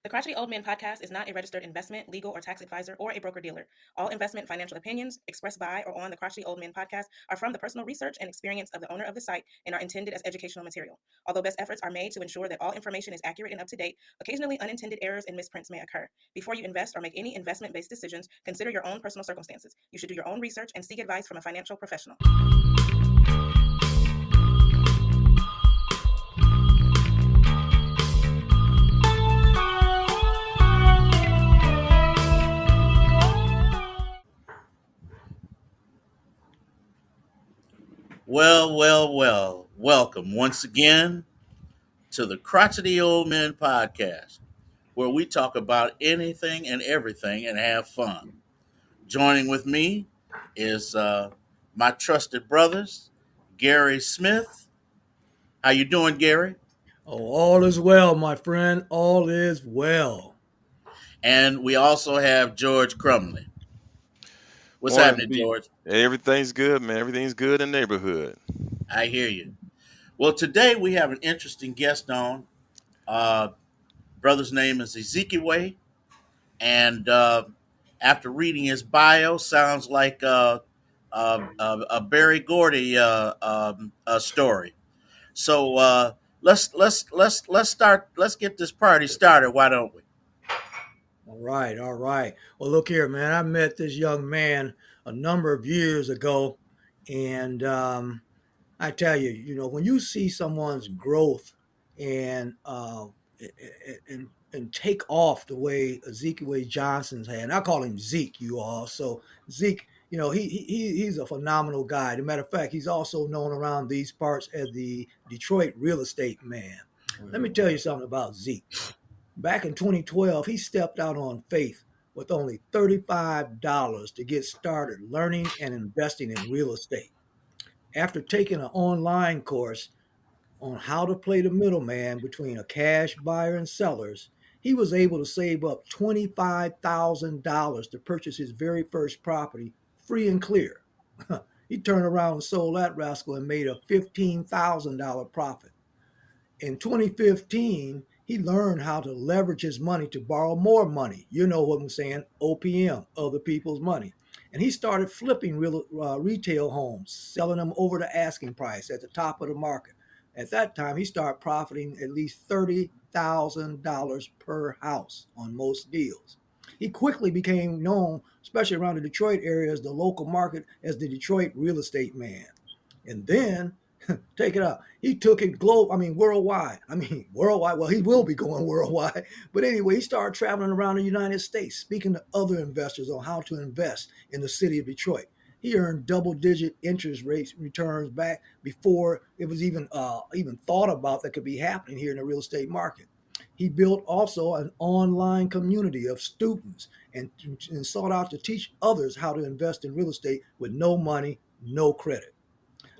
The Crotchety Old Men podcast is not a registered investment, legal, or tax advisor or a broker-dealer. All investment financial opinions expressed by or on the Crotchety Old Men podcast are from the personal research and experience of the owner of the site and are intended as educational material. Although best efforts are made to ensure that all information is accurate and up to date, occasionally unintended errors and misprints may occur. Before you invest or make any investment-based decisions, consider your own personal circumstances. You should do your own research and seek advice from a financial professional. Well. Welcome once again to the Crotchety Old Men podcast, where we talk about anything and everything and have fun. Joining with me is my trusted brothers, Gary Smith. How you doing, Gary? Oh, all is well, my friend. All is well. And we also have George Crumley. What's Morning, happening, B. George? Everything's good, man. Everything's good in the neighborhood. I hear you. Well, today we have an interesting guest on. Brother's name is Azikiwe, and after reading his bio, sounds like a Barry Gordy story. So let's start. Let's get this party started. Why don't we? All right. Well, look here, man. I met this young man a number of years ago, and I tell you, when you see someone's growth and and take off the way Azikiwe Johnson's had, and I call him Zeke, you all. So Zeke, he's a phenomenal guy. As a matter of fact, he's also known around these parts as the Detroit real estate man. Let me tell you something about Zeke. Back in 2012, he stepped out on faith with only $35 to get started learning and investing in real estate. After taking an online course on how to play the middleman between a cash buyer and sellers, he was able to save up $25,000 to purchase his very first property free and clear. He turned around and sold that rascal and made a $15,000 profit. In 2015, he learned how to leverage his money to borrow more money. You know what I'm saying, OPM, other people's money. And he started flipping retail homes, selling them over the asking price at the top of the market. At that time, he started profiting at least $30,000 per house on most deals. He quickly became known, especially around the Detroit area, as the local market, as the Detroit real estate man. And then, take it out, he took it worldwide. Well, he will be going worldwide. But anyway, he started traveling around the United States, speaking to other investors on how to invest in the city of Detroit. He earned double-digit interest rates returns back before it was even thought about that could be happening here in the real estate market. He built also an online community of students and sought out to teach others how to invest in real estate with no money, no credit.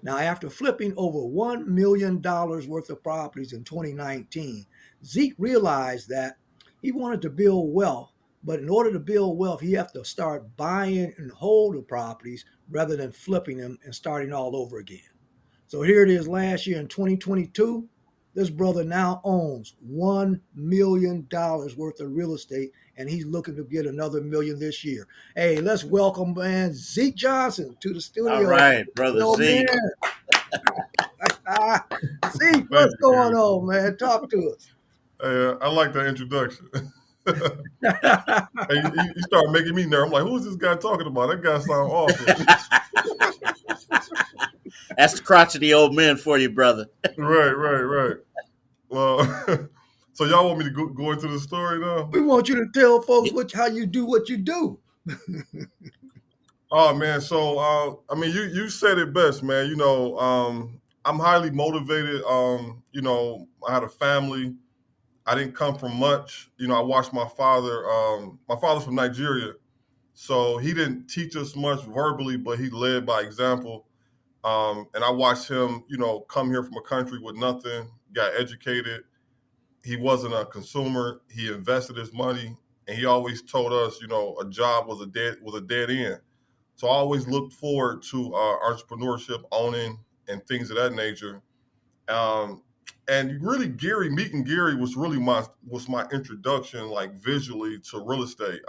Now, after flipping over $1 million worth of properties in 2019, Zeke realized that he wanted to build wealth. But in order to build wealth, he has to start buying and hold the properties rather than flipping them and starting all over again. So here it is last year in 2022. This brother now owns $1 million worth of real estate, and he's looking to get another million this year. Hey, let's welcome, man, Zeke Johnson to the studio. All right, brother Zeke. Zeke, what's going on, man? Talk to us. Hey, I like that introduction. Hey, you start making me nervous. I'm like, who's this guy talking about? That guy sounds awesome. That's the Crotchety Old Men for you, brother. Right. Well, so y'all want me to go into the story now? We want you to tell folks how you do what you do. Oh man, so you said it best, man. I'm highly motivated. I had a family. I didn't come from much. I watched my father. My father's from Nigeria, so he didn't teach us much verbally, but he led by example. And I watched him, come here from a country with nothing, got educated. He wasn't a consumer. He invested his money, and he always told us, a job was a dead end. So I always looked forward to entrepreneurship, owning, and things of that nature. And really, meeting Gary was really my introduction, like visually, to real estate.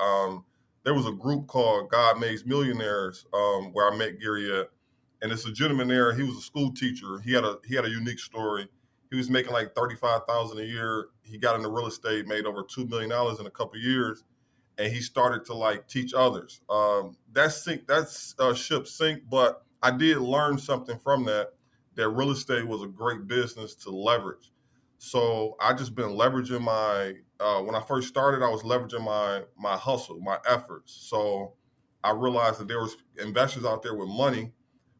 There was a group called God Makes Millionaires, where I met Gary at, and it's a gentleman there. He was a school teacher. He had a unique story. He was making like 35,000 a year. He got into real estate, made over $2 million in a couple of years, and he started to like teach others. That ship sink, but I did learn something from that. That real estate was a great business to leverage. So I just been leveraging my. When I first started, I was leveraging my hustle, my efforts. So I realized that there was investors out there with money,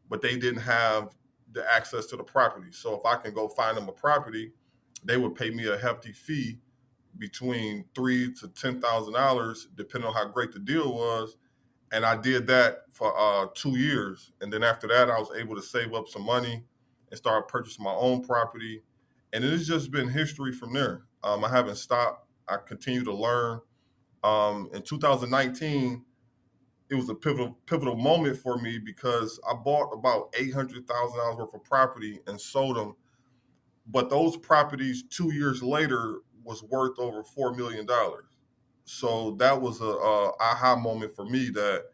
but they didn't have the access to the property. So if I can go find them a property, they would pay me a hefty fee between $3,000 to $10,000, depending on how great the deal was. And I did that for 2 years. And then after that, I was able to save up some money and start purchasing my own property. And it's just been history from there. I haven't stopped. I continue to learn. In 2019, it was a pivotal moment for me because I bought about $800,000 worth of property and sold them. But those properties 2 years later was worth over $4 million. So that was a aha moment for me that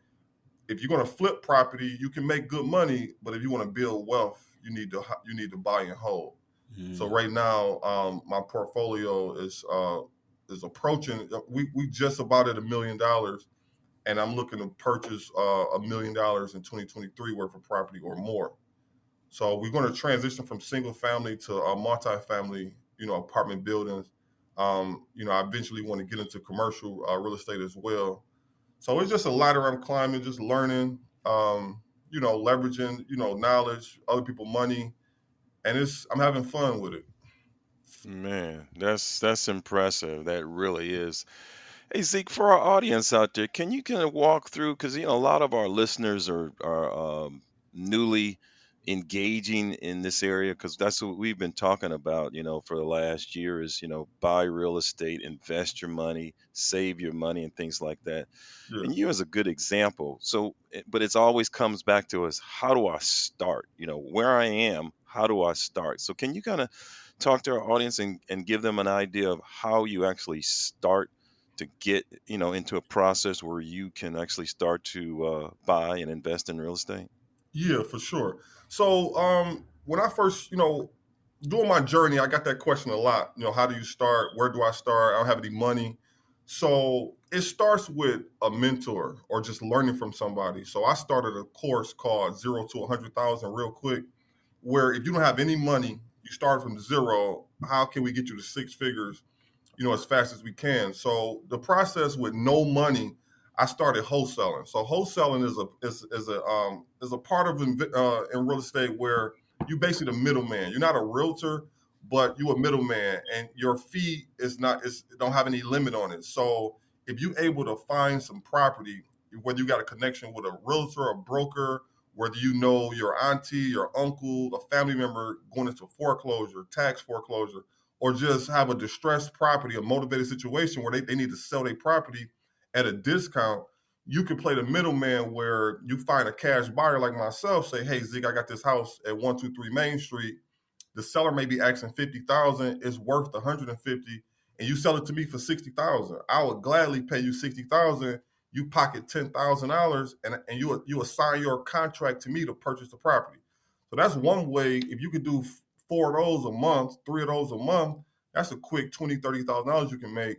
if you're going to flip property, you can make good money, but if you want to build wealth, you need to buy and hold. So right now, my portfolio is approaching. We just about at $1 million, and I'm looking to purchase $1 million in 2023 worth of property or more. So we're going to transition from single family to multi-family, apartment buildings. I eventually want to get into commercial real estate as well. So it's just a ladder I'm climbing, just learning, leveraging, knowledge, other people money, and I'm having fun with it. Man, that's impressive. That really is. Hey Zeke, for our audience out there, can you kind of walk through because a lot of our listeners are newly engaging in this area because that's what we've been talking about, for the last year is buy real estate, invest your money, save your money, and things like that. Yeah. And you as a good example. So, but it's always comes back to us, how do I start? Where I am, how do I start? So, can you kind of talk to our audience and give them an idea of how you actually start to get, into a process where you can actually start to buy and invest in real estate? Yeah, for sure. So when I first, doing my journey, I got that question a lot. How do you start? Where do I start? I don't have any money. So it starts with a mentor or just learning from somebody. So I started a course called Zero to 100,000 real quick, where if you don't have any money, you start from zero. How can we get you to six figures, as fast as we can? So the process with no money, I started wholesaling. So wholesaling is a part of in real estate where you basically the middleman. You're not a realtor, but you a middleman, and your fee it don't have any limit on it. So if you're able to find some property, whether you got a connection with a realtor, a broker, whether you know your auntie, your uncle, a family member going into foreclosure, tax foreclosure, or just have a distressed property, a motivated situation where they need to sell their property at a discount, you can play the middleman where you find a cash buyer like myself, say, hey, Zeke, I got this house at 123 Main Street. The seller may be asking 50,000, it's worth 150, and you sell it to me for 60,000. I would gladly pay you 60,000. You pocket $10,000, and you assign your contract to me to purchase the property. So that's one way. If you could do four of those a month, three of those a month, that's a quick $20,000-$30,000 you can make.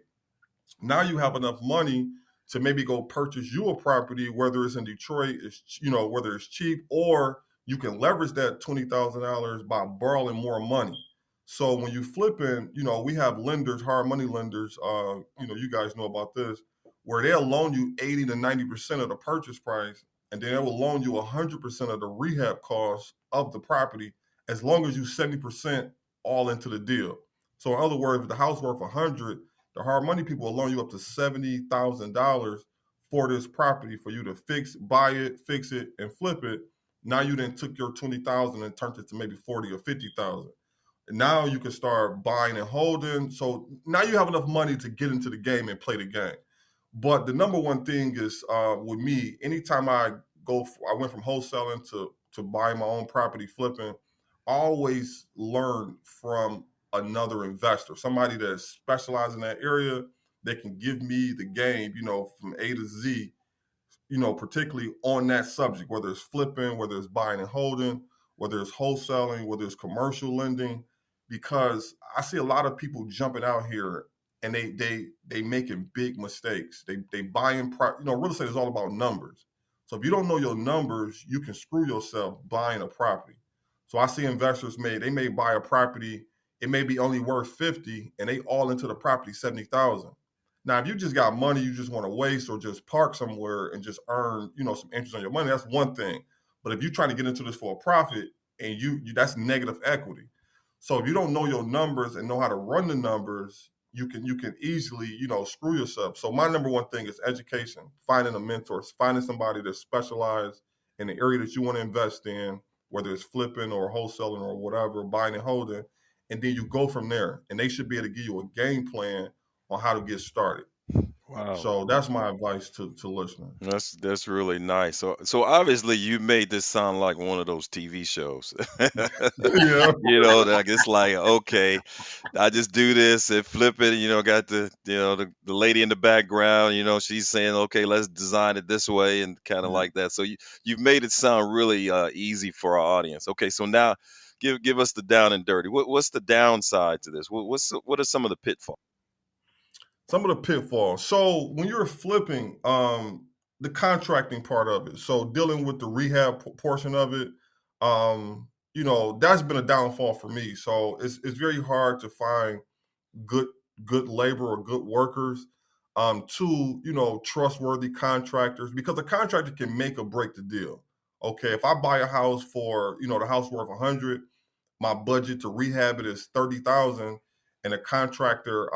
Now you have enough money to maybe go purchase you a property, whether it's in Detroit, whether it's cheap, or you can leverage that $20,000 by borrowing more money. So when you flipping, we have lenders, hard money lenders. You guys know about this, where they'll loan you 80 to 90% of the purchase price, and then they will loan you 100% of the rehab costs of the property, as long as you 70% all into the deal. So in other words, if the house worth 100, the hard money people will loan you up to $70,000 for this property for you to buy it, fix it, and flip it. Now you then took your 20,000 and turned it to maybe 40 or 50,000. And now you can start buying and holding. So now you have enough money to get into the game and play the game. But the number one thing is with me, anytime I went from wholesaling to buying my own property, flipping, I always learn from another investor, somebody that specializes in that area that can give me the game, from A to Z, particularly on that subject, whether it's flipping, whether it's buying and holding, whether it's wholesaling, whether it's commercial lending, because I see a lot of people jumping out here and they making big mistakes. They buying, real estate is all about numbers. So if you don't know your numbers, you can screw yourself buying a property. So I see investors they may buy a property, it may be only worth 50, and they all into the property 70,000. Now, if you just got money you just want to waste or just park somewhere and just earn, some interest on your money, that's one thing. But if you're trying to get into this for a profit and you that's negative equity. So if you don't know your numbers and know how to run the numbers, you can easily, screw yourself. So my number one thing is education, finding a mentor, finding somebody that's specialized in the area that you want to invest in, whether it's flipping or wholesaling or whatever, buying and holding, and then you go from there. And they should be able to give you a game plan on how to get started. Wow. So that's my advice to listeners. That's really nice. So obviously you made this sound like one of those TV shows. Yeah. Like it's like, okay, I just do this and flip it, got the lady in the background, she's saying, okay, let's design it this way and kind of Yeah. like that. So you've made it sound really easy for our audience. Okay, so now give us the down and dirty. What's the downside to this? What are some of the pitfalls? Some of the pitfalls. So when you're flipping, the contracting part of it, so dealing with the rehab portion of it, that's been a downfall for me. So it's very hard to find good good labor or good workers. Two, trustworthy contractors, because a contractor can make or break the deal. Okay, if I buy a house for, the house worth 100, my budget to rehab it is 30,000, and a contractor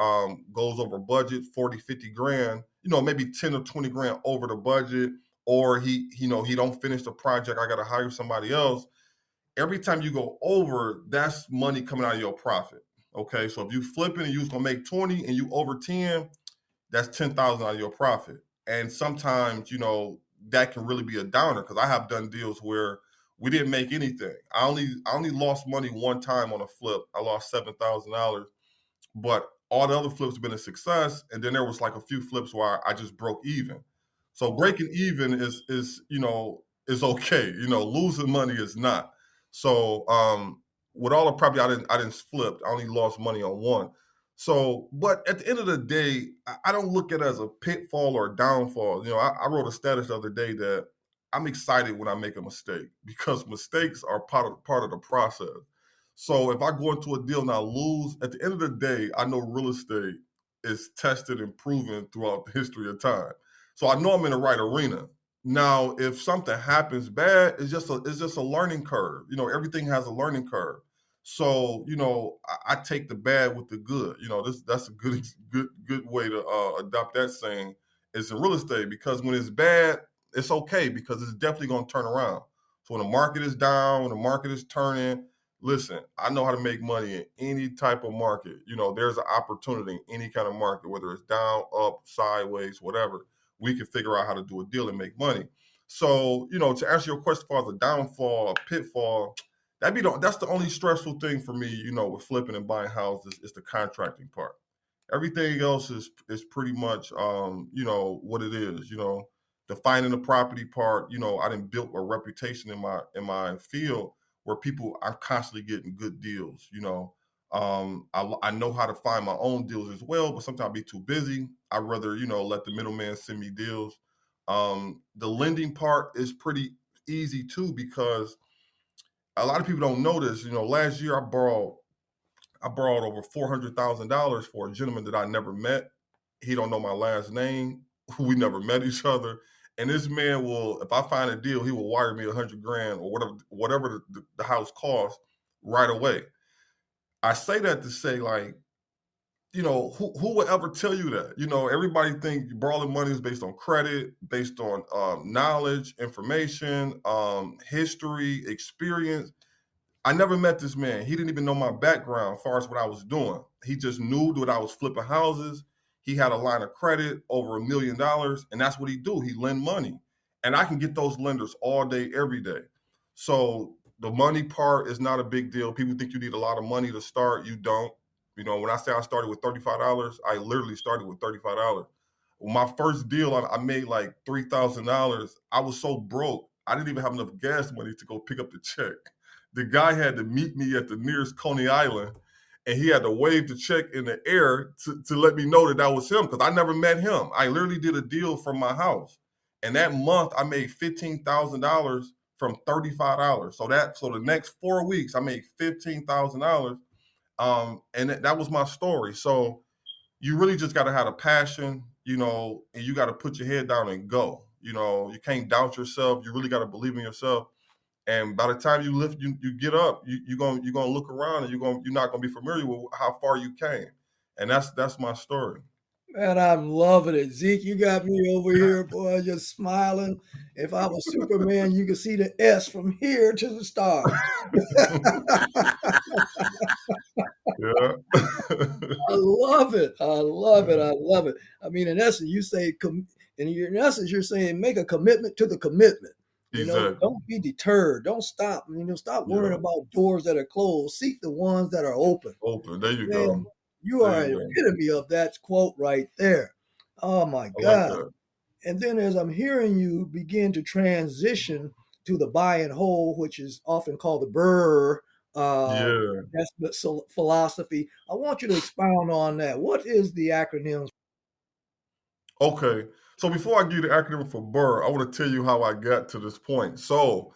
goes over budget 40, 50 grand, maybe 10 or 20 grand over the budget, or he don't finish the project, I got to hire somebody else. Every time you go over, that's money coming out of your profit. Okay, so if you flip it and you was gonna make 20 and you over 10, that's 10,000 out of your profit. And sometimes, that can really be a downer, because I have done deals where we didn't make anything. I only lost money one time on a flip. I lost $7,000, but all the other flips have been a success. And then there was like a few flips where I just broke even. So breaking even is okay. Losing money is not. So with all the property I didn't flip, I only lost money on one. So, but at the end of the day, I don't look at it as a pitfall or a downfall. I wrote a status the other day that I'm excited when I make a mistake, because mistakes are part of the process. So if I go into a deal and I lose, at the end of the day, I know real estate is tested and proven throughout the history of time. So I know I'm in the right arena. Now, if something happens bad, it's just a learning curve. Everything has a learning curve. So I take the bad with the good. That's a good way to adopt that saying. It's in real estate, because when it's bad, it's okay, because it's definitely going to turn around. So when the market is down, when the market is turning, listen, I know how to make money in any type of market. There's an opportunity in any kind of market, whether it's down, up, sideways, whatever. We can figure out how to do a deal and make money. So, to answer your question for the downfall, pitfall, that's the only stressful thing for me, with flipping and buying houses, is the contracting part. Everything else is pretty much what it is. The finding the property part, I done built a reputation in my field where people are constantly getting good deals. I know how to find my own deals as well, but sometimes I be too busy. I'd rather, let the middleman send me deals. The lending part is pretty easy too, because a lot of people don't know this. Last year I borrowed over $400,000 for a gentleman that I never met. He don't know my last name. We never met each other. And this man will, if I find a deal, he will wire me 100 grand or whatever the house costs right away. I say that to say, like, who would ever tell you that? Everybody think borrowing money is based on credit, based on knowledge, information, history, experience. I never met this man. He didn't even know my background as far as what I was doing. He just knew that I was flipping houses. He had a line of credit over $1 million, and that's what he do. He lend money, and I can get those lenders all day, every day. So the money part is not a big deal. People think you need a lot of money to start. You don't. You know, when I say I started with $35, I literally started with $35. My first deal, I made like $3,000. I was so broke, I didn't even have enough gas money to go pick up the check. The guy had to meet me at the nearest Coney Island, and he had to wave the check in the air to let me know that was him, because I never met him. I literally did a deal from my house. And that month, I made $15,000 from $35. So the next 4 weeks, I made $15,000. And that was my story. So you really just got to have a passion, you know, and you got to put your head down and go. You know, you can't doubt yourself. You really got to believe in yourself. And by the time you lift, you get up, you're gonna look around, and you're not gonna be familiar with how far you came. And that's my story. Man, I'm loving it. Zeke, you got me over here, boy, just smiling. If I was Superman, you could see the S from here to the stars. Yeah. I love it. I love it. I love it. I mean, in essence, you say, in essence, you're saying make a commitment to the commitment. You know, Exactly. don't be deterred. Don't stop. You know, stop worrying Yeah. about doors that are closed. Seek the ones that are open. Open. There you Man, go. you are There an you go. epitome of that quote right there. Oh my I like God. that. And then as I'm hearing you begin to transition to the buy and hold, which is often called the BRRRR Yeah. investment philosophy, I want you to expound on that. What is the acronym? Okay. So before I give you the acronym for BRRRR, I want to tell you how I got to this point. So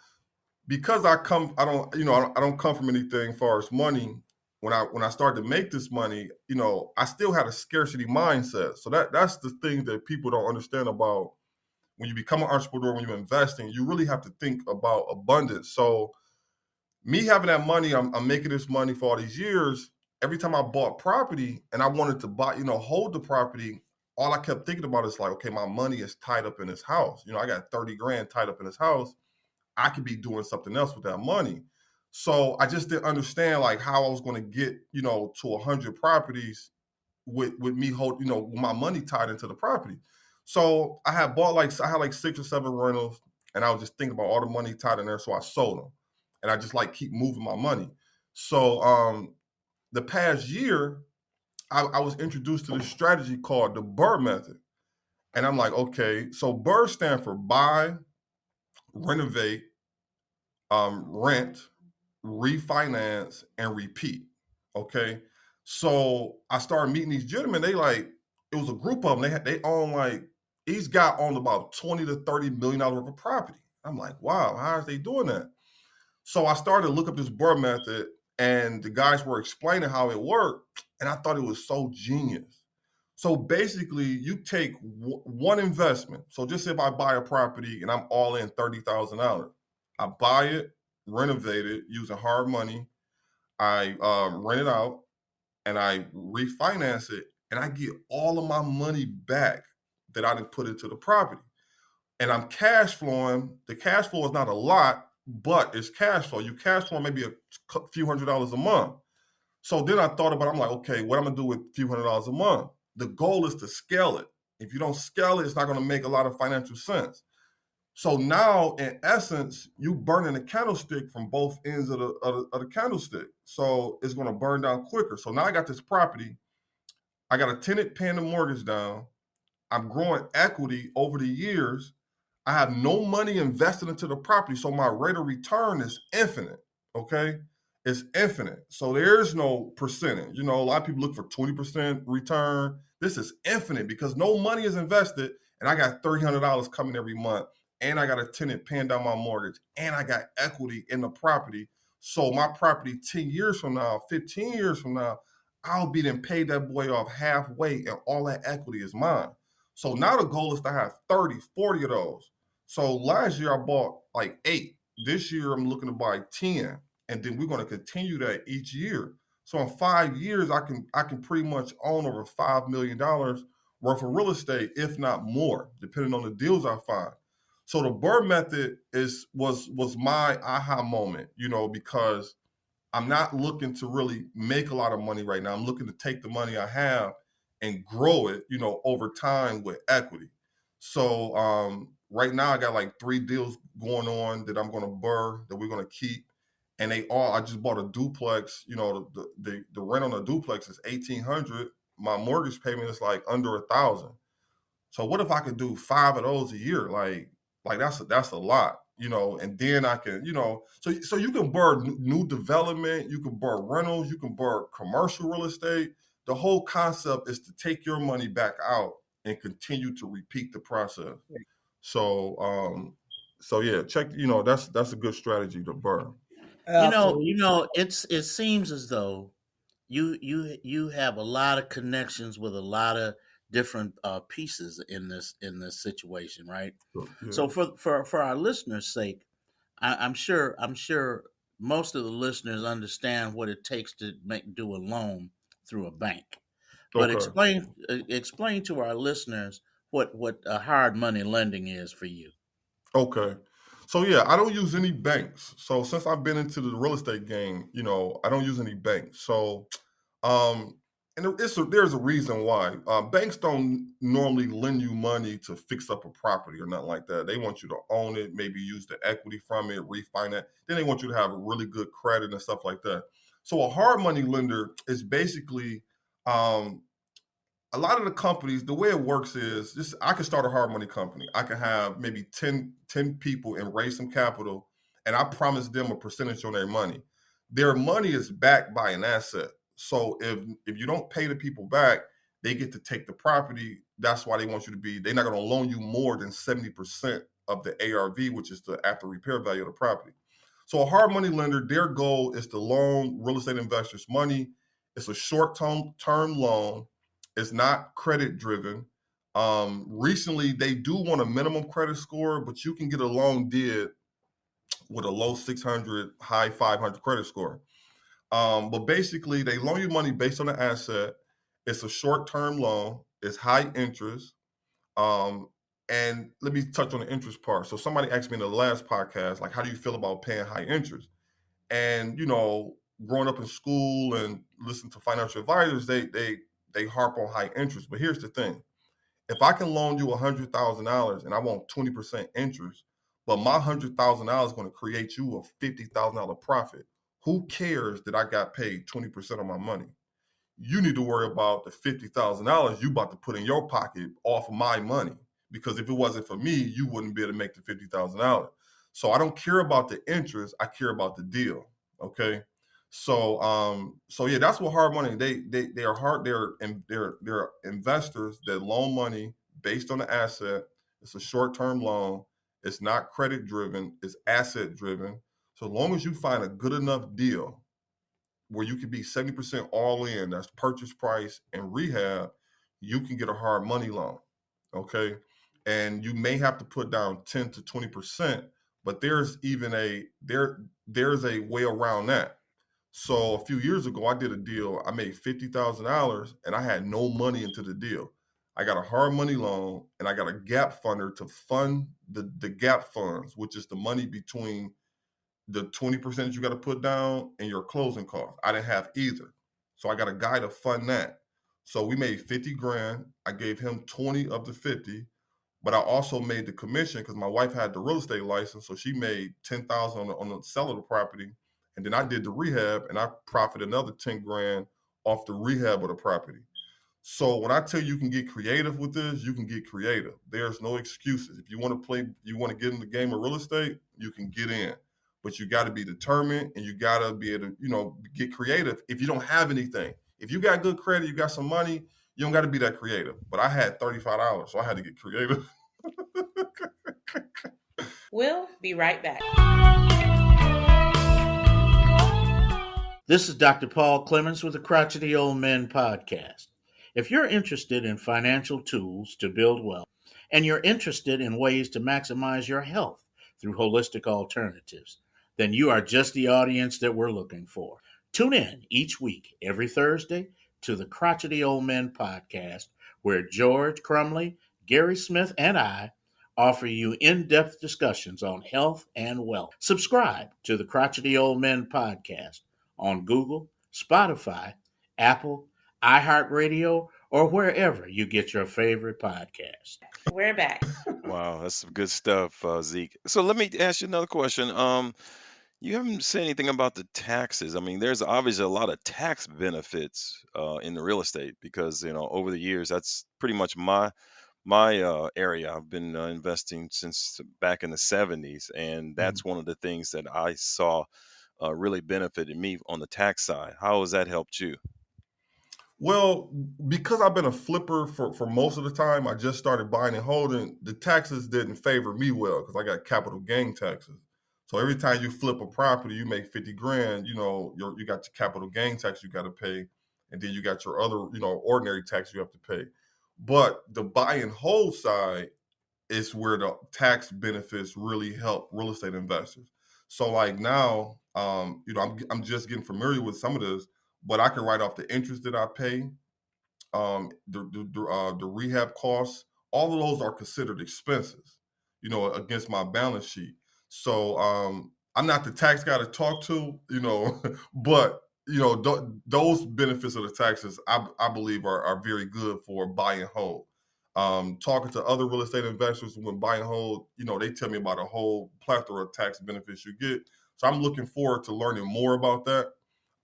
because I don't come from anything as far as money. When I started to make this money, you know, I still had a scarcity mindset. So that's the thing that people don't understand about when you become an entrepreneur, when you're investing, you really have to think about abundance. So me having that money, I'm making this money for all these years. Every time I bought property and I wanted to buy, you know, hold the property, all I kept thinking about is like, okay, my money is tied up in this house. You know, I got 30 grand tied up in this house. I could be doing something else with that money. So I just didn't understand like how I was going to get, you know, to 100 properties with me with my money tied into the property. So I had like 6 or 7 rentals, and I was just thinking about all the money tied in there. So I sold them, and I just like keep moving my money. So the past year, I was introduced to this strategy called the BRRRR method, and I'm like, okay, so BRRRR stand for buy, renovate, rent, refinance, and repeat. Okay. So I started meeting these gentlemen. It was a group of them. They own like, each guy owned about 20 to $30 million worth of property. I'm like, wow, how is they doing that? So I started to look up this BRRRR method, and the guys were explaining how it worked. And I thought it was so genius. So basically, you take one investment. So just if I buy a property and I'm all in $30,000, I buy it, renovate it using hard money. I rent it out and I refinance it, and I get all of my money back that I didn't put into the property. And I'm cash flowing. The cash flow is not a lot, but it's cash flow. You cash flow maybe a few $100s a month. So then I thought about, I'm like, okay, what I'm gonna do with a few $100s a month? The goal is to scale it. If you don't scale it, it's not gonna make a lot of financial sense. So now, in essence, you burning the candlestick from both ends of the candlestick. So it's gonna burn down quicker. So now I got this property. I got a tenant paying the mortgage down. I'm growing equity over the years. I have no money invested into the property, so my rate of return is infinite. Okay, it's infinite. So there's no percentage. You know, a lot of people look for 20% return. This is infinite because no money is invested, and I got $300 coming every month, and I got a tenant paying down my mortgage, and I got equity in the property. So my property 10 years from now, 15 years from now, I'll be then paid that boy off halfway, and all that equity is mine. So now the goal is to have 30, 40 of those. So last year I bought like 8. This year I'm looking to buy 10. And then we're going to continue that each year. So in 5 years, I can pretty much own over $5 million worth of real estate, if not more, depending on the deals I find. So the BRRRR method was my aha moment, you know, because I'm not looking to really make a lot of money right now. I'm looking to take the money I have and grow it, you know, over time with equity. So right now I got like 3 deals going on that I'm going to BRRRR that we're going to keep. and I just bought a duplex. You know, the rent on a duplex is $1,800. My mortgage payment is like under $1,000. So what if I could do 5 of those a year? Like that's a lot, you know. And then I can, you know, so you can borrow new development, you can borrow rentals, you can borrow commercial real estate. The whole concept is to take your money back out and continue to repeat the process. So so yeah, check, you know, that's a good strategy to borrow. Absolutely. It seems as though you have a lot of connections with a lot of different pieces in this situation, right? Yeah. So for our listeners' sake, I'm sure most of the listeners understand what it takes to do a loan through a bank. But Okay. explain to our listeners what hard money lending is for you. Okay. So yeah, I don't use any banks. So since I've been into the real estate game, you know, I don't use any banks. So um and there's a reason why. Banks don't normally lend you money to fix up a property or nothing like that. They want you to own it, maybe use the equity from it, refinance. Then they want you to have a really good credit and stuff like that. So a hard money lender is basically um, a lot of the companies, the way it works is just I can start a hard money company. I can have maybe ten people and raise some capital, and I promise them a percentage on their money. Their money is backed by an asset. So if you don't pay the people back, they get to take the property. That's why they want you to be, they're not going to loan you more than 70% of the ARV, which is the after repair value of the property. So a hard money lender, their goal is to loan real estate investors money. It's a short-term loan. It's not credit driven. Recently, they do want a minimum credit score, but you can get a loan did with a low 600, high 500 credit score. But basically, they loan you money based on the asset. It's a short term loan. It's high interest. Um, and let me touch on the interest part. So somebody asked me in the last podcast, like, how do you feel about paying high interest? And you know, growing up in school and listening to financial advisors, they harp on high interest. But here's the thing: if I can loan you $100,000 and I want 20% interest, but my $100,000 is going to create you a $50,000 profit, who cares that I got paid 20% of my money? You need to worry about the $50,000 you about to put in your pocket off of my money. Because if it wasn't for me, you wouldn't be able to make the $50,000. So I don't care about the interest. I care about the deal. Okay. So yeah, that's what hard money. They are hard. They're investors that loan money based on the asset. It's a short term loan. It's not credit driven. It's asset driven. So long as you find a good enough deal where you can be 70% all in, that's purchase price and rehab, you can get a hard money loan. Okay. And you may have to put down 10 to 20%, but there's a way around that. So a few years ago, I did a deal. I made $50,000 and I had no money into the deal. I got a hard money loan and I got a gap funder to fund the gap funds, which is the money between the 20% you got to put down and your closing costs. I didn't have either. So I got a guy to fund that. So we made 50 grand. I gave him 20 of the 50, but I also made the commission because my wife had the real estate license. So she made 10,000 on the sale of the property. And then I did the rehab and I profited another 10 grand off the rehab of the property. So when I tell you can get creative with this, you can get creative. There's no excuses. If you want to play, you want to get in the game of real estate, you can get in. But you got to be determined and you got to be able to, you know, get creative if you don't have anything. If you got good credit, you got some money, you don't got to be that creative. But I had $35, so I had to get creative. We'll be right back. This is Dr. Paul Clemens with the Crotchety Old Men Podcast. If you're interested in financial tools to build wealth, and you're interested in ways to maximize your health through holistic alternatives, then you are just the audience that we're looking for. Tune in each week, every Thursday, to the Crotchety Old Men Podcast, where George Crumley, Gary Smith, and I offer you in-depth discussions on health and wealth. Subscribe to the Crotchety Old Men Podcast on Google, Spotify, Apple, iHeartRadio, or wherever you get your favorite podcast. We're back. Wow, that's some good stuff, Zeke. So let me ask you another question. You haven't said anything about the taxes. I mean, there's obviously a lot of tax benefits in the real estate because over the years that's pretty much my area. I've been investing since back in the 70s, and Mhm. that's one of the things that I saw really benefited me on the tax side. How has that helped you? Well, because I've been a flipper for most of the time, I just started buying and holding. The taxes didn't favor me well because I got capital gain taxes. So every time you flip a property, you make 50 grand. You got your capital gain tax you got to pay, and then you got your other ordinary tax you have to pay. But the buy and hold side is where the tax benefits really help real estate investors. So like now, I'm just getting familiar with some of this, but I can write off the interest that I pay, the rehab costs. All of those are considered expenses, against my balance sheet. So I'm not the tax guy to talk to, but those benefits of the taxes, I believe, are very good for buy and hold. Talking to other real estate investors when buy and hold, they tell me about a whole plethora of tax benefits you get. So I'm looking forward to learning more about that.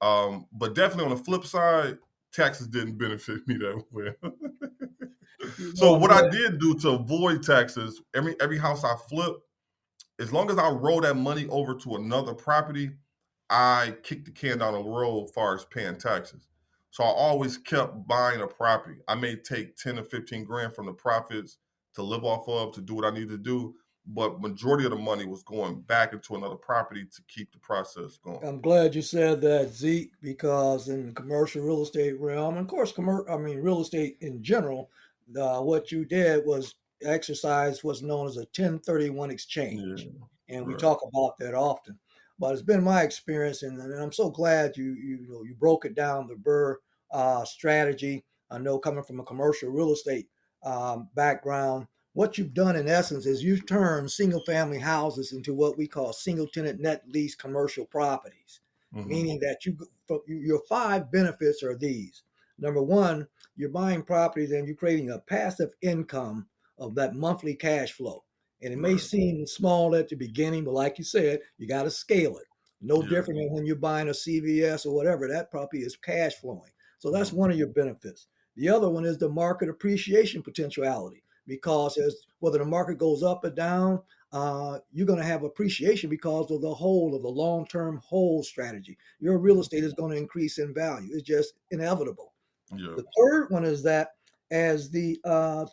But definitely on the flip side, taxes didn't benefit me that well. So I'm what I glad. did do to avoid taxes, every house I flip, as long as I roll that money over to another property, I kicked the can down the road as far as paying taxes. So I always kept buying a property. I may take 10 or 15 grand from the profits to live off of to do what I need to do, but majority of the money was going back into another property to keep the process going. I'm glad you said that, Zeke, because in the commercial real estate realm, and of course, real estate in general, what you did was exercise what's known as a 1031 Yeah, exchange, and we right. talk about that often. But it's been my experience, and I'm so glad you broke it down, the Burr strategy. I know coming from a commercial real estate background, what you've done in essence is you've turned single family houses into what we call single tenant net lease commercial properties, Hmm. meaning that your five benefits are these. Number one, you're buying properties and you're creating a passive income of that monthly cash flow. And it may Right. seem small at the beginning, but like you said, you got to scale it. No Yeah. different than when you're buying a CVS or whatever, that property is cash flowing. So that's Mhm. one of your benefits. The other one is the market appreciation potentiality, because as whether the market goes up or down, you're going to have appreciation because of the long-term hold strategy. Your real estate is going to increase in value. It's just inevitable. Yeah. The third one is that as the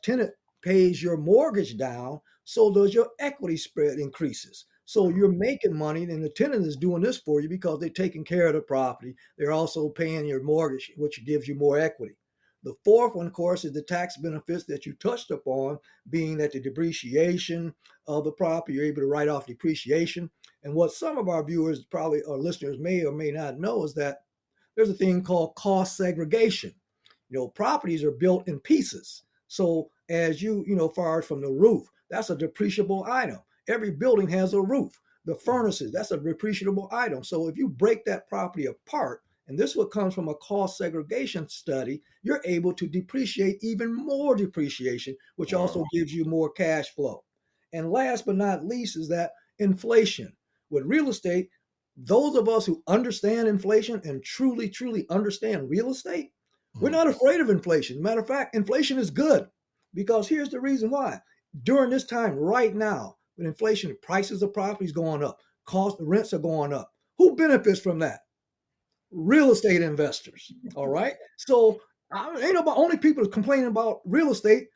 tenant pays your mortgage down, so does your equity spread increases. So you're making money, and the tenant is doing this for you because they're taking care of the property. They're also paying your mortgage, which gives you more equity. The fourth one, of course, is the tax benefits that you touched upon, being that the depreciation of the property, you're able to write off depreciation. And what some of our viewers, probably or listeners, may or may not know is that there's a thing called cost segregation. Properties are built in pieces. So as far from the roof, that's a depreciable item. Every building has a roof. The furnaces, that's a depreciable item. So if you break that property apart, and this is what comes from a cost segregation study, you're able to depreciate even more depreciation, which Wow. also gives you more cash flow. And last but not least is that inflation. With real estate, those of us who understand inflation and truly, truly understand real estate, we're Mhm. not afraid of inflation. Matter of fact, inflation is good, because here's the reason why. During this time, right now, with inflation, prices of properties going up, cost rents are going up. Who benefits from that? Real estate investors. All right. So ain't nobody, only people complaining about real estate.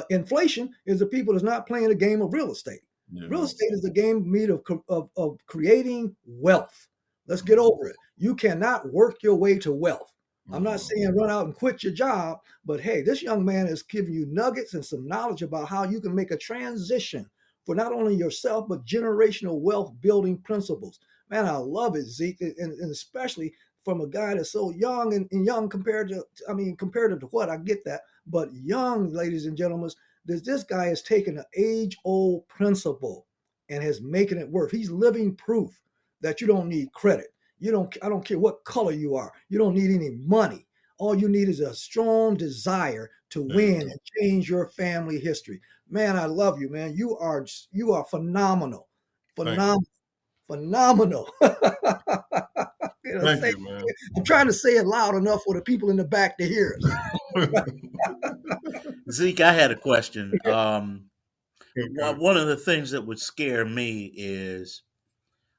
Inflation is the people that's not playing the game of real estate. Real Yeah. estate is the game made of creating wealth. Let's get Mhm. over it. You cannot work your way to wealth. I'm not Mhm. saying run out and quit your job, but hey, this young man is giving you nuggets and some knowledge about how you can make a transition for not only yourself, but generational wealth building principles. Man, I love it, Zeke, and especially from a guy that's so young and young comparative to what, I get that, but young, ladies and gentlemen, this guy has taken an age-old principle and has making it work. He's living proof that you don't need credit. I don't care what color you are. You don't need any money. All you need is a strong desire to There you win go. and change your family history. Man, I love you, man. You are phenomenal. Thank you. Phenomenal. phenomenal. Thank you, man. I'm trying to say it loud enough for the people in the back to hear us. Zeke, I had a question. Okay. One of the things that would scare me is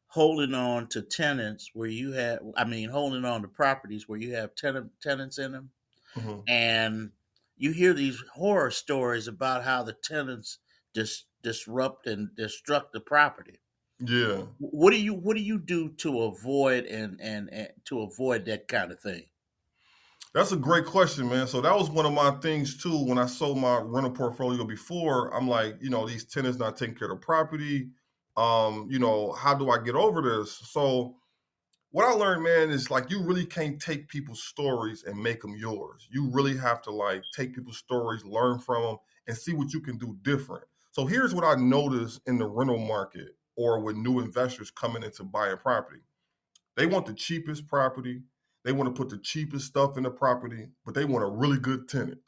holding on to tenants where you have, I mean, holding on to properties where you have tenants in them, Mhm. and you hear these horror stories about how the tenants disrupt and destruct the property. Yeah. What do you do to avoid and to avoid that kind of thing? That's a great question, man. So that was one of my things too. When I sold my rental portfolio before, I'm like, these tenants not taking care of the property. How do I get over this? So what I learned, man, is like you really can't take people's stories and make them yours. You really have to like take people's stories, learn from them, and see what you can do different. So here's what I noticed in the rental market or with new investors coming into buying property. They want the cheapest property. They want to put the cheapest stuff in the property, but they want a really good tenant.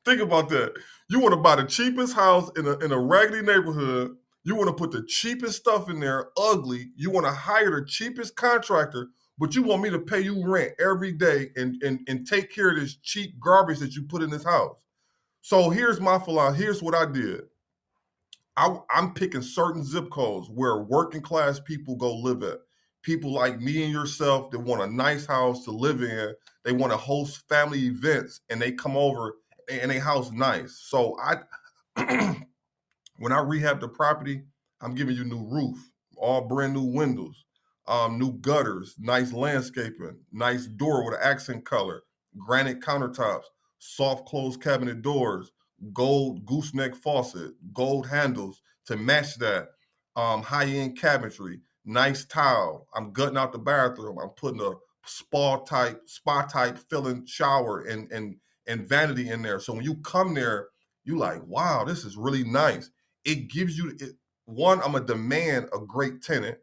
Think about that. You want to buy the cheapest house in a raggedy neighborhood. You want to put the cheapest stuff in there, ugly. You want to hire the cheapest contractor, but you want me to pay you rent every day and take care of this cheap garbage that you put in this house. So here's my philosophy. Here's what I did. I'm picking certain zip codes where working class people go live at. People like me and yourself that want a nice house to live in. They want to host family events and they come over and they house nice. So when I rehab the property, I'm giving you new roof, all brand new windows, new gutters, nice landscaping, nice door with an accent color, granite countertops, soft closed cabinet doors, gold gooseneck faucet, gold handles to match that, high-end cabinetry, nice tile. I'm gutting out the bathroom. I'm putting a spa type filling shower and vanity in there. So when you come there, you like, wow, this is really nice. It gives you one, I'm gonna demand a great tenant.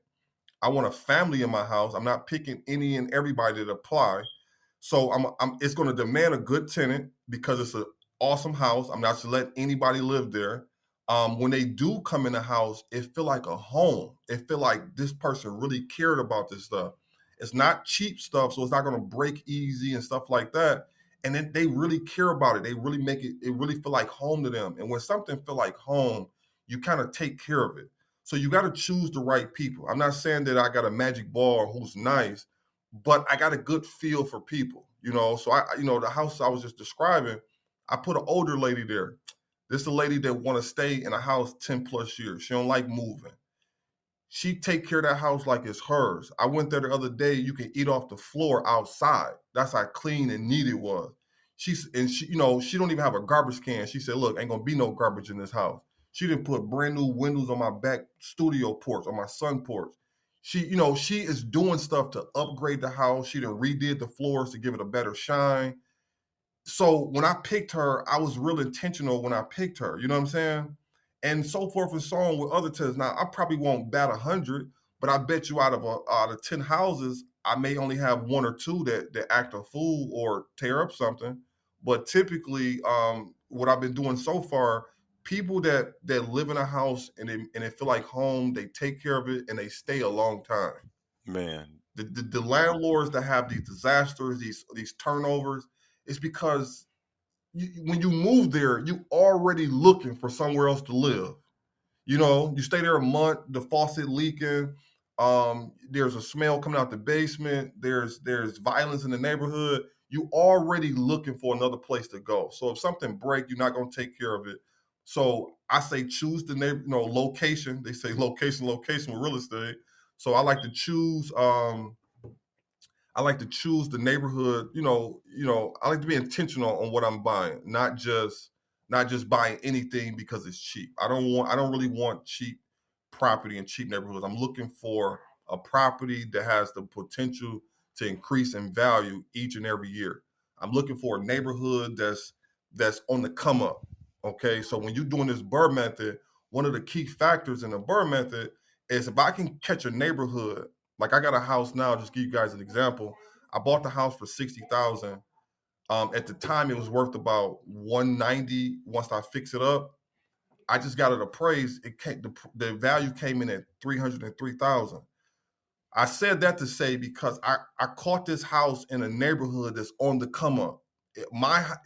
I want a family in my house. I'm not picking any and everybody to apply. So it's gonna demand a good tenant because it's an awesome house. I'm not to let anybody live there. When they do come in the house, it feel like a home. It feel like this person really cared about this stuff. It's not cheap stuff, so it's not gonna break easy and stuff like that. And then they really care about it. They really make it really feel like home to them. And when something feel like home, you kind of take care of it. So you got to choose the right people. I'm not saying that I got a magic ball who's nice, but I got a good feel for people, So the house I was just describing, I put an older lady there. This is a lady that want to stay in a house 10 plus years. She don't like moving. She take care of that house like it's hers. I went there the other day. You can eat off the floor outside. That's how clean and neat it was. She don't even have a garbage can. She said, "Look, ain't gonna be no garbage in this house." She didn't put brand new windows on my back studio porch, on my sun porch. She is doing stuff to upgrade the house. She done redid the floors to give it a better shine. So when I picked her, I was real intentional when I picked her. You know what I'm saying? And so forth and so on with other tenants. Now I probably won't bat 100, but I bet you out of 10 houses, I may only have one or two that act a fool or tear up something. But typically, what I've been doing so far, people that live in a house and they feel like home, they take care of it and they stay a long time. Man, The landlords that have these disasters, these turnovers, it's because when you move there, you already looking for somewhere else to live. You stay there a month, the faucet leaking, there's a smell coming out the basement, there's violence in the neighborhood. You already looking for another place to go. So if something break, you're not gonna take care of it. So I say choose the location. They say location with real estate. So I like to choose the neighborhood. I like to be intentional on what I'm buying, not just buying anything because it's cheap. I don't really want cheap property in cheap neighborhoods. I'm looking for a property that has the potential to increase in value each and every year. I'm looking for a neighborhood that's on the come up. Okay, so when you're doing this BRRRR method, one of the key factors in the BRRRR method is if I can catch a neighborhood. Like I got a house now, just give you guys an example. I bought the house for 60,000. At the time it was worth about 190 once I fix it up. I just got it appraised. The value came in at 303,000. I said that to say because I caught this house in a neighborhood that's on the come up. It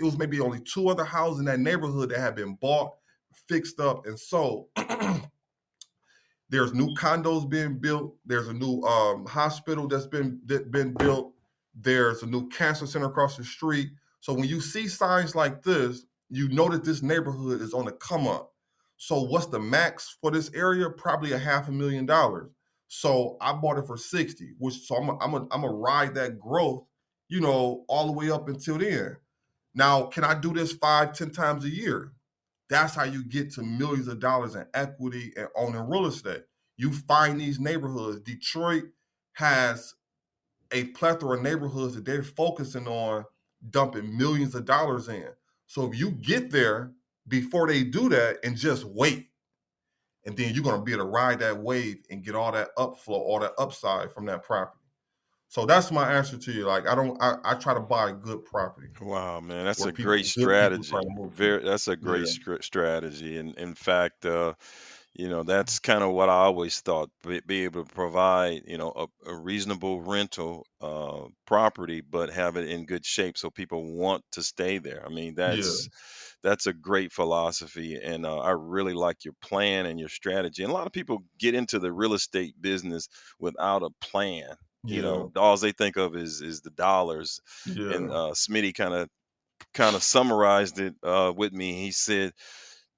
was maybe only 2 other houses in that neighborhood that had been bought, fixed up, and sold. There's new condos being built. There's a new hospital that's been built. There's a new cancer center across the street. So when you see signs like this, you know that this neighborhood is on the come up. So what's the max for this area? Probably $500,000. So I bought it for 60, which so I'm gonna ride that growth, all the way up until then. Now, can I do this 5, 10 times a year? That's how you get to millions of dollars in equity and owning real estate. You find these neighborhoods. Detroit has a plethora of neighborhoods that they're focusing on dumping millions of dollars in. So if you get there before they do that and just wait, and then you're going to be able to ride that wave and get all that upflow, all that upside from that property. So that's my answer to you. Like I try to buy good property Wow, man, that's where a great good people try strategy. to move to. That's a Yeah, great strategy. And in fact, that's kind of what I always thought, be able to provide, a reasonable rental property, but have it in good shape so people want to stay there. I mean, yeah, that's a great philosophy, and I really like your plan and your strategy. And a lot of people get into the real estate business without a plan. yeah, All they think of is the dollars. And yeah. Smitty kind of summarized it with me. He said,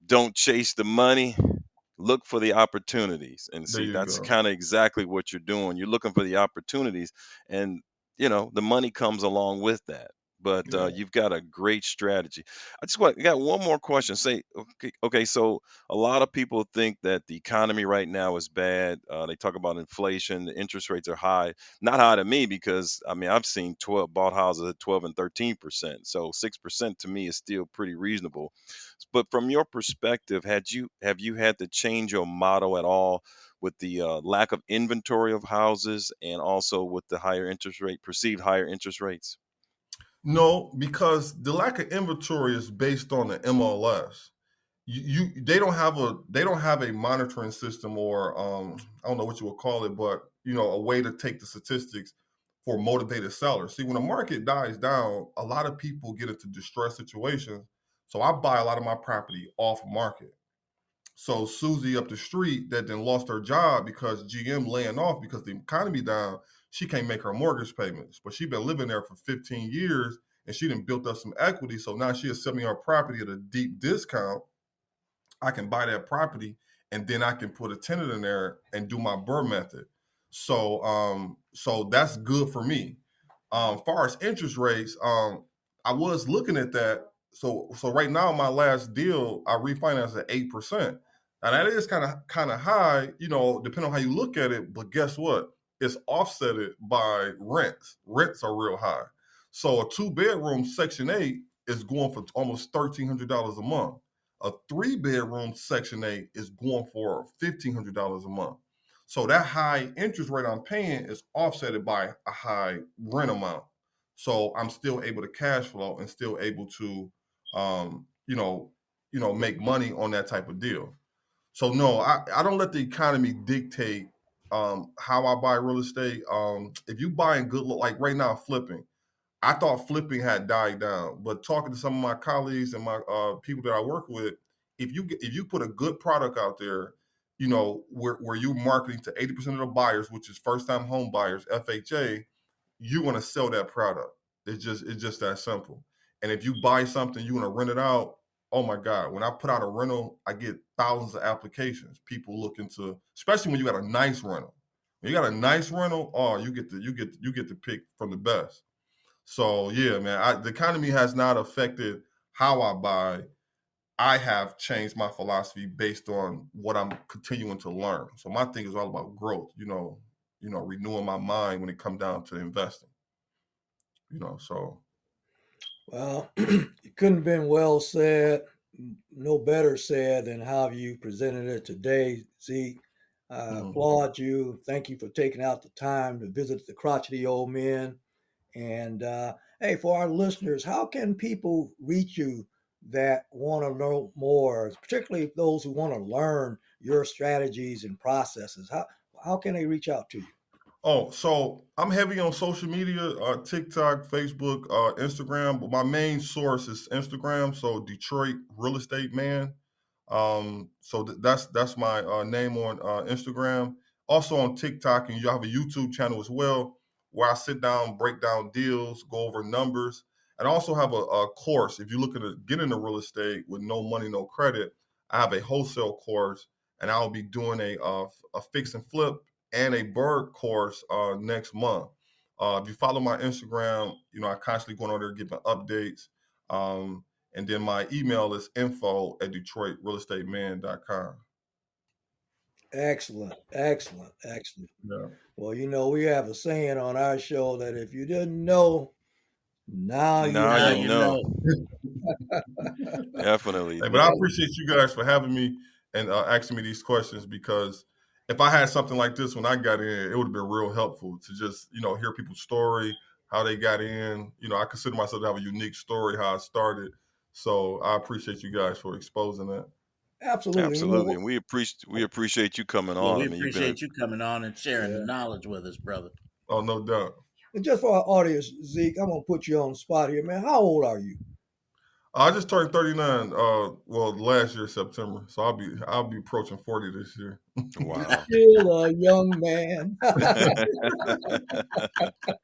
"Don't chase the money, look for the opportunities." And There see, you that's go. kind of exactly what you're doing. You're looking for the opportunities, and the money comes along with that. But Yeah. you've got a great strategy. I got one more question. Say, okay, so a lot of people think that the economy right now is bad. They talk about inflation, the interest rates are high. Not high to me because I mean I've seen 12 bought houses at 12 and 13%. So 6% to me is still pretty reasonable. But from your perspective, have you had to change your motto at all with the lack of inventory of houses and also with the perceived higher interest rates? No, because the lack of inventory is based on the MLS. They don't have a monitoring system or I don't know what you would call it, but a way to take the statistics for motivated sellers. See, when the market dies down, a lot of people get into distress situations. So I buy a lot of my property off market. So Susie up the street that then lost her job because GM laying off because the economy down, she can't make her mortgage payments. But she been living there for 15 years and she done built up some equity. So now she is selling her property at a deep discount. I can buy that property and then I can put a tenant in there and do my BRRRR method. So that's good for me. Far as interest rates, I was looking at that. So right now my last deal I refinanced at 8%. Now that is kind of high, depending on how you look at it. But guess what? It's offsetted by rents. Rents are real high. So a 2-bedroom Section 8 is going for almost $1,300 a month. A 3-bedroom Section 8 is going for $1,500 a month. So that high interest rate I'm paying is offset by a high rent amount. So I'm still able to cash flow and still able to, um, you know, make money on that type of deal. So no, I don't let the economy dictate how I buy real estate. If you buying good, like right now, flipping. I thought flipping had died down, but talking to some of my colleagues and my people that I work with, if you put a good product out there, where you're marketing to 80% of the buyers, which is first time home buyers, FHA, you're gonna sell that product. It's just that simple. And if you buy something, you're gonna rent it out. Oh my God! When I put out a rental, I get thousands of applications. People looking to, especially when you got a nice rental. When you got a nice rental, oh, you get to pick from the best. So yeah, man, the economy has not affected how I buy. I have changed my philosophy based on what I'm continuing to learn. So my thing is all about growth. Renewing my mind when it comes down to investing. So Well, it couldn't have been well said, no better said than how you presented it today, Zeke. I mhm. applaud you. Thank you for taking out the time to visit the crotchety old men. And hey, for our listeners, how can people reach you that want to know more, particularly those who want to learn your strategies and processes? How can they reach out to you? Oh, so I'm heavy on social media, TikTok, Facebook, Instagram, but my main source is Instagram. So Detroit Real Estate Man. So that's my name on Instagram. Also on TikTok, and you have a YouTube channel as well, where I sit down, break down deals, go over numbers, and I also have a course. If you're looking to get into real estate with no money, no credit, I have a wholesale course, and I'll be doing a fix and flip and a bird course next month. If you follow my Instagram, I constantly going on there giving updates. And then my email is info@detroitrealestateman.com. Excellent, excellent, excellent. Yeah. Well, we have a saying on our show that if you didn't know, now you Now Now you know. you know. know. Definitely. Hey, but I appreciate you guys for having me and asking me these questions, because if I had something like this when I got in, it would have been real helpful to just, hear people's story, how they got in. I consider myself to have a unique story, how I started. So I appreciate you guys for exposing that. Absolutely. Absolutely. And we appreciate you coming Well, on. we I mean, you've been a appreciate you coming on and sharing the Yeah. knowledge with us, brother. Oh, no doubt. And just for our audience, Zeke, I'm gonna put you on the spot here, man. How old are you? I just turned 39. Last year September, so I'll be approaching 40 this year. wow. Still a young man.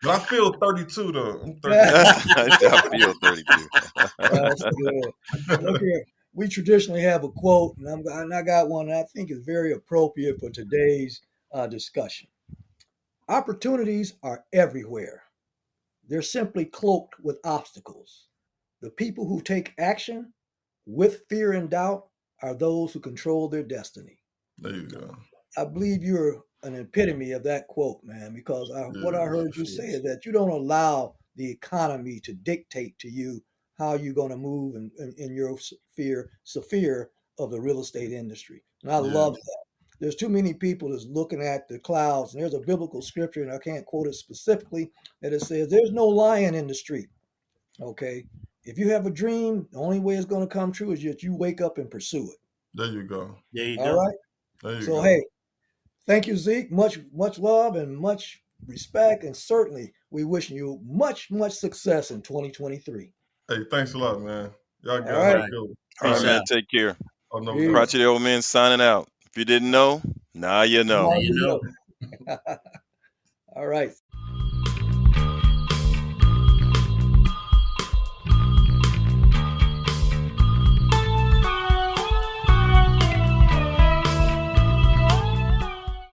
But I feel 32 though. I'm 32. I feel 32. That's good. Look here. We traditionally have a quote, and I got one that I think is very appropriate for today's discussion. Opportunities are everywhere. They're simply cloaked with obstacles. The people who take action with fear and doubt are those who control their destiny. There you go. I believe you're an epitome of that quote, man, because what I Yeah, for heard you sure. say is that you don't allow the economy to dictate to you how you're going to move in your sphere of the real estate industry. And I Yeah, love that. There's too many people that's looking at the clouds, and there's a biblical scripture, and I can't quote it specifically, that it says, "There's no lion in the street." Okay, if you have a dream, the only way it's going to come true is that you wake up and pursue it. there you go. There you All go. right. There you So go. hey, thank you, Zeke. Much love and much respect, and certainly we wish you much success in 2023. Hey, thanks a lot, man. Y'all All guys All have right. a right. good one. All All right, Peace right. man. out. Take care. Oh, no doubt. Peace. Crotchety Old Men signing out. If you didn't know, now you Now know. Now you you know. know. All right.